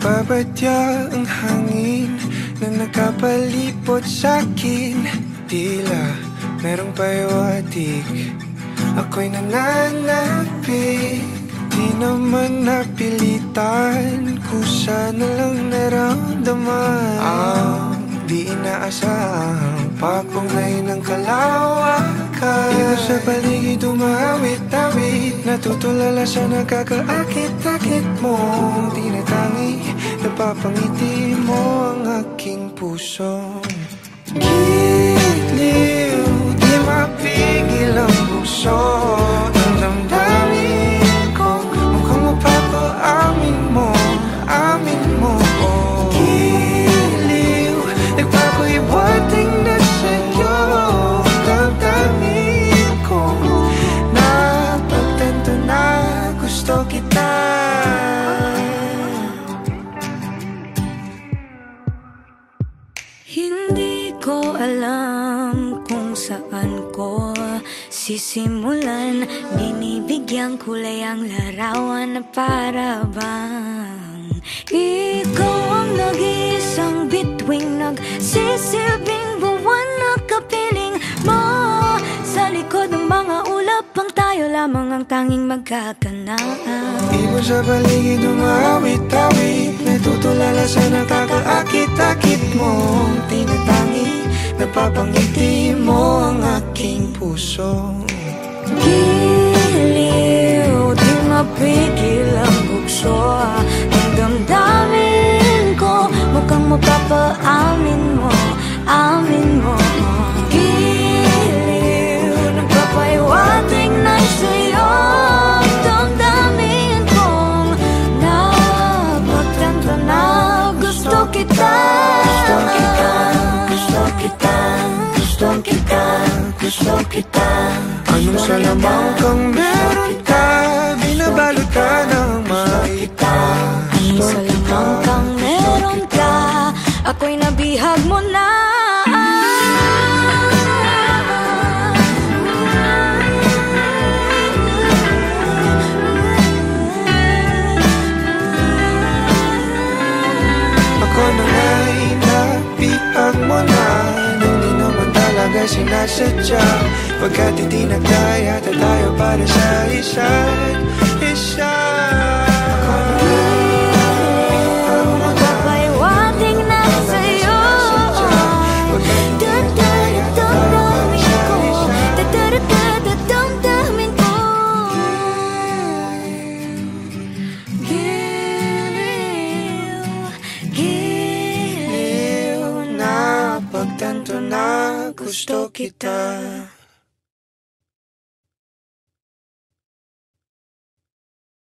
Nagbabadya ang hangin na nakapalipot sa'kin. Tila merong pahiwatig, ako'y nananapig. Di naman napilitan, kusa na lang naramdaman ang di inaasahang papunay ng kalawakan. Ikaw sa paligid umawit-awit, natutulala sa nakakaakit-akit mo. Tinatangi, napapangiti mo ang aking puso. Giliw, di mapigil ang puso. Ang damdamin ko, mukhang mapapaamin mo, amin mo. Giliw, nagpapahiwating na sa'yo. Ang damdamin ko, napagtanto na gusto kita. Hindi ko alam kung saan ko sisimulan. Binibigyan kulay ang larawan na para bang ikaw ang nag-iisang bituing, nagsisilbing buwan na kapiling mo. Sa likod ng mga ulap, ang tayo lamang ang tanging magkakanaan. Ibon sa paligid umawit-awit, natutulala sa nakakaakit-akit mo. Tinatangi, napapangiti mo ang aking puso. Giliw, di mapigil ang bugso. Ang damdamin ko, mukhang mapapaamin mo, amin mo. Giliw, nagpapahiwating na sa'yo. Ang damdamin kong napagtanto na gusto kita. Gusto kita, gusto kita, gusto kita. Anong salamang kang meron ka, binabalot ka ng maita. Anong salamang kang meron ka, ako'y nabihag mo na. Ako na nga'y nabihag mo na, nang di naman talaga sinasadya. Pagkat hindi nagkaya tayo para sa isa't isa. Magpapahiwating na sa'yo. Damdamin ko, Giliw, giliw, Napagtanto na gusto kita.